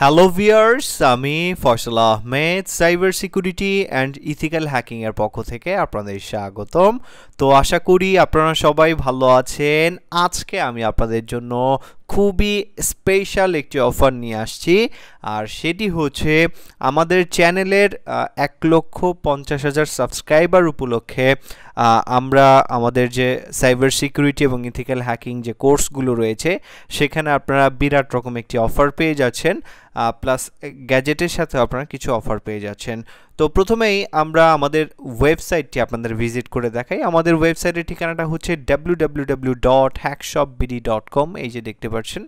Hello viewers, আমি Faisal Ahmed cyber security and ethical hacking এর পক্ষ থেকে আপনাদের স্বাগতম। তো আশা করি আপনারা সবাই ভালো আছেন। আজকে আমি আপনাদের জন্য খুবই স্পেশাল একটি অফার নিয়ে আসছি, আর সেটি হচ্ছে আমাদের চ্যানেলের 1,50,000 সাবস্ক্রাইবার উপলক্ষে আমরা আমাদের যে সাইবার সিকিউরিটি এবং ইথিক্যাল হ্যাকিং যে কোর্সগুলো রয়েছে সেখানে আপনারা বিরাট রকম একটি অফার পেয়ে যাচ্ছেন, প্লাস গ্যাজেটের সাথে আপনারা কিছু অফার পেয়ে যাচ্ছেন। তো প্রথমেই আমরা আমাদের ওয়েবসাইটটি আপনাদের ভিজিট করে দেখাই। আমাদের ওয়েবসাইটের ঠিকানাটা হচ্ছে www.hackshopbd.com। এই যে দেখতে পাচ্ছেন,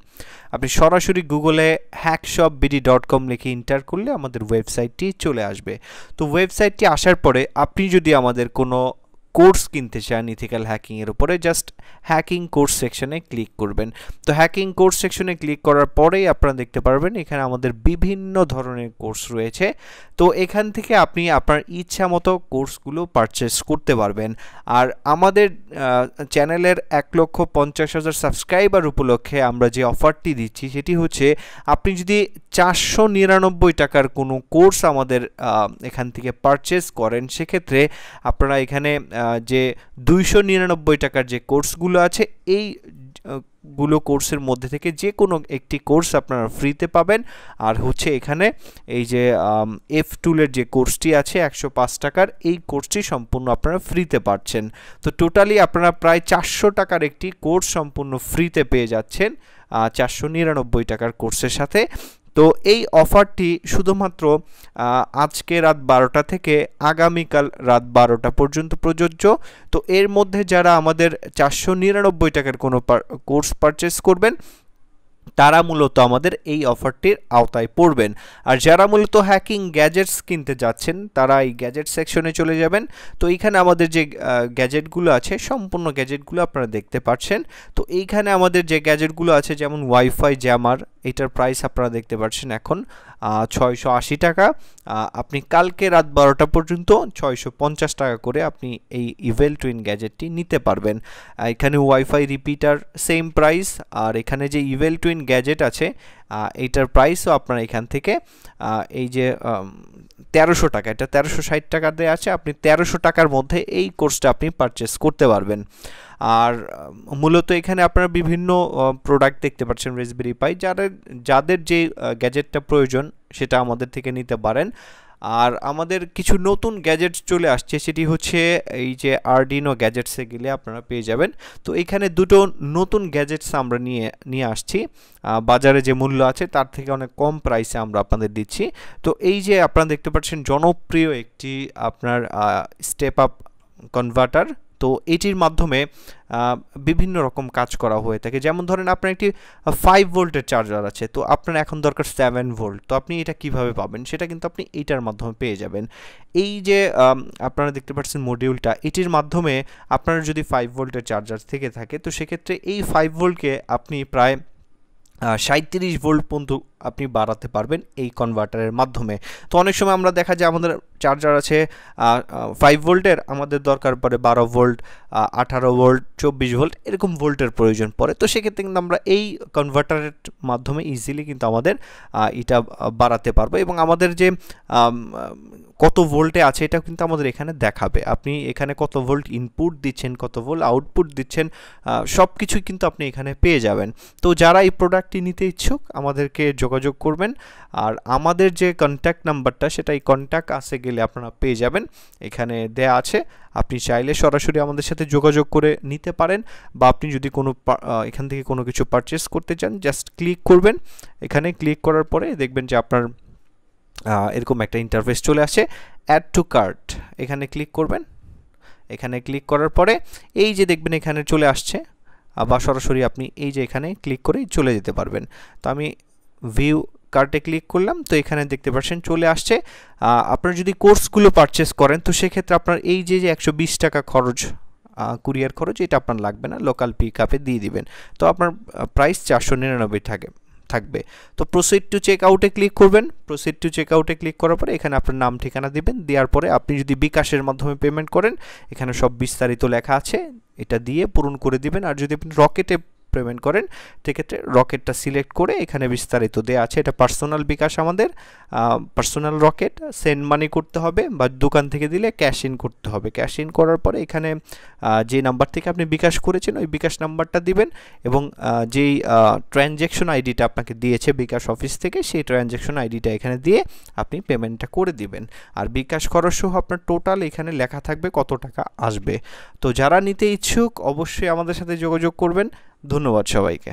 আপনি সরাসরি গুগলে hackshopbd.com লিখে এন্টার করলে আমাদের ওয়েবসাইটটি চলে আসবে। তো ওয়েবসাইটটি আসার পরে আপনি যদি আমাদের কোনো কোর্স কিনতে চান ইথিক্যাল হ্যাকিং এর উপরে, জাস্ট হ্যাকিং কোর্স সেকশনে ক্লিক করবেন। তো হ্যাকিং কোর্স সেকশনে ক্লিক করার পরেই আপনারা দেখতে পারবেন এখানে আমাদের বিভিন্ন ধরনের কোর্স রয়েছে। তো এখান থেকে আপনি আপনার ইচ্ছা মতো কোর্সগুলো পারচেস করতে পারবেন। আর আমাদের চ্যানেলের 1,50,000 সাবস্ক্রাইবার উপলক্ষে আমরা যে অফারটি দিচ্ছি সেটি হচ্ছে, আপনি যদি 499 টাকার কোনো কোর্স আমাদের এখান থেকে পারচেস করেন, সেক্ষেত্রে আপনারা এখানে যে 299 টাকার যে কোর্সগুলো আছে এই কোর্সের মধ্যে থেকে যে কোনো একটি কোর্স আপনারা ফ্রিতে পাবেন। আর হচ্ছে এখানে এই যে F-টুলের যে কোর্সটি আছে 105 টাকার, এই কোর্সটি সম্পূর্ণ আপনারা ফ্রিতে পাচ্ছেন। তো টোটালি আপনারা প্রায় 400 টাকার একটি কোর্স সম্পূর্ণ ফ্রিতে পেয়ে যাচ্ছেন 499 টাকার কোর্সের সাথে। তো এই অফারটি শুধুমাত্র আজকে রাত 12টা থেকে আগামীকাল রাত 12টা পর্যন্ত প্রযোজ্য। তো এর মধ্যে যারা আমাদের 499 টাকার কোনো কোর্স পারচেস করবেন তারা মূলত আমাদের এই অফারটির আওতায় পড়বেন। আর যারা মূলত হ্যাকিং গ্যাজেটস কিনতে যাচ্ছেন তারা এই গ্যাজেট সেকশনে চলে যাবেন। তো এইখানে আমাদের যে গ্যাজেটগুলো আছে সম্পূর্ণ গ্যাজেটগুলো আপনারা দেখতে পাচ্ছেন। তো এইখানে আমাদের যে গ্যাজেটগুলো আছে যেমন ওয়াইফাই জ্যামার, এটার প্রাইস আপনারা দেখতে পাচ্ছেন এখন 680 টাকা। আপনি কালকে রাত 12টা পর্যন্ত 650 টাকা করে আপনি এই ইভেল টুইন গ্যাজেটটি নিতে পারবেন। এখানে ওয়াইফাই রিপিটার সেম প্রাইস, আর এখানে যে ইভেল টুইন গ্যাজেট আছে এইটার প্রাইসও আপনারা এখান থেকে এই যে 1300 টাকা, এটা 1360 টাকা দিয়ে আছে, আপনি 1300 টাকার মধ্যে এই কোর্সটা আপনি পারচেস করতে পারবেন। আর মূলত এখানে আপনারা বিভিন্ন প্রোডাক্ট দেখতে পাচ্ছেন রাসবেরি পাই, যাদের যে গ্যাজেটটা প্রয়োজন সেটা আমাদের থেকে নিতে পারেন। আর আমাদের কিছু নতুন গ্যাজেটস চলে আসছে, সেটি হচ্ছে এই যে আরডিনো গ্যাজেটসে গেলে আপনারা পেয়ে যাবেন। তো এখানে দুটো নতুন গ্যাজেটস আমরা নিয়ে আসছি, বাজারে যে মূল্য আছে তার থেকে অনেক কম প্রাইসে আমরা আপনাদের দিচ্ছি। তো এই যে আপনারা দেখতে পাচ্ছেন জনপ্রিয় একটি আপনার স্টেপ আপ কনভার্টার। তো এটির মাধ্যমে বিভিন্ন রকম কাজ করা হয়ে থাকে। যেমন ধরেন আপনার একটি 5 ভোল্টের চার্জার আছে, তো আপনার এখন দরকার 7 ভোল্ট, তো আপনি এটা কিভাবে পাবেন সেটা কিন্তু আপনি এইটার মাধ্যমে পেয়ে যাবেন। এই যে আপনারা দেখতে পাচ্ছেন মডিউলটা, এটির মাধ্যমে আপনার যদি 5 ভোল্টের চার্জার থেকে থাকে তো সেক্ষেত্রে এই 5 ভোল্টকে আপনি প্রায় 37 ভোল্ট পর্যন্ত আপনি বাড়াতে পারবেন এই কনভার্টারের মাধ্যমে। তো অনেক সময় আমরা দেখা যায় আমাদের চার্জার আছে 5 ভোল্টের, আমাদের দরকার পড়ে 12 ভোল্ট, 18 ভোল্ট, 24 ভোল্ট এরকম ভোল্টের প্রয়োজন পড়ে। তো সেক্ষেত্রে কিন্তু আমরা এই কনভার্টারের মাধ্যমে ইজিলি কিন্তু আমাদের এটা বাড়াতে পারবো, এবং আমাদের যে কত ভোল্টে আছে এটা কিন্তু আমাদের এখানে দেখাবে। আপনি এখানে কত ভোল্ট ইনপুট দিচ্ছেন, কত ভোল্ট আউটপুট দিচ্ছেন, সব কিছুই কিন্তু আপনি এখানে পেয়ে যাবেন। তো যারা এই প্রোডাক্টটি নিতে ইচ্ছুক আমাদেরকে যোগাযোগ করবেন। আর আমাদের যে কন্ট্যাক্ট নাম্বারটা সেটা এই কন্ট্যাক্ট আসে গেলে আপনারা পেয়ে যাবেন, এখানে দেয়া আছে। আপনি চাইলে সরাসরি আমাদের সাথে যোগাযোগ করে নিতে পারেন, বা আপনি যদি কোনো এখান থেকে কোনো কিছু পারচেস করতে চান জাস্ট ক্লিক করবেন। এখানে ক্লিক করার পরে দেখবেন যে আপনার এরকম একটা ইন্টারফেস চলে আসে, অ্যাড টু কার্ট, এখানে ক্লিক করবেন। এখানে ক্লিক করার পরে এই যে দেখবেন এখানে চলে আসছে, বা সরাসরি আপনি এই যে এখানে ক্লিক করেই চলে যেতে পারবেন। তো আমি ভিউ কার্টে ক্লিক করলাম, তো এখানে দেখতে পাচ্ছেন চলে আসছে। আপনারা যদি কোর্সগুলো পারচেস করেন তো সেক্ষেত্রে আপনার এই যে 120 টাকা খরচ, কুরিয়ার খরচ, এটা আপনার লাগবে না, লোকাল পিক আপে দিয়ে দিবেন। তো আপনার প্রাইস 499 থাকবে। তো প্রসিড টু চেক আউটে ক্লিক করবেন। প্রসিড টু চেক আউটে ক্লিক করার পরে এখানে আপনার নাম ঠিকানা দিবেন, দেওয়ার পরে আপনি যদি বিকাশের মাধ্যমে পেমেন্ট করেন এখানে সব বিস্তারিত লেখা আছে, এটা দিয়ে পূরণ করে দিবেন। আর যদি আপনি রকেটে পেমেন্ট করেন সেক্ষেত্রে রকেটটা সিলেক্ট করে এখানে বিস্তারিত দেওয়া আছে। এটা পার্সোনাল বিকাশ, আমাদের পার্সোনাল রকেট। সেন্ড মানি করতে হবে বা দোকান থেকে দিলে ক্যাশ ইন করতে হবে। ক্যাশ ইন করার পরে এখানে যে নাম্বার থেকে আপনি বিকাশ করেছেন ওই বিকাশ নাম্বারটা দিবেন এবং যেই ট্রানজ্যাকশন আইডিটা আপনাকে দিয়েছে বিকাশ অফিস থেকে সেই ট্রানজ্যাকশন আইডিটা এখানে দিয়ে আপনি পেমেন্টটা করে দিবেন। আর বিকাশ খরচ সহ আপনার টোটাল এখানে লেখা থাকবে কত টাকা আসবে। তো যারা নিতে ইচ্ছুক অবশ্যই আমাদের সাথে যোগাযোগ করবেন। ধন্যবাদ সবাইকে।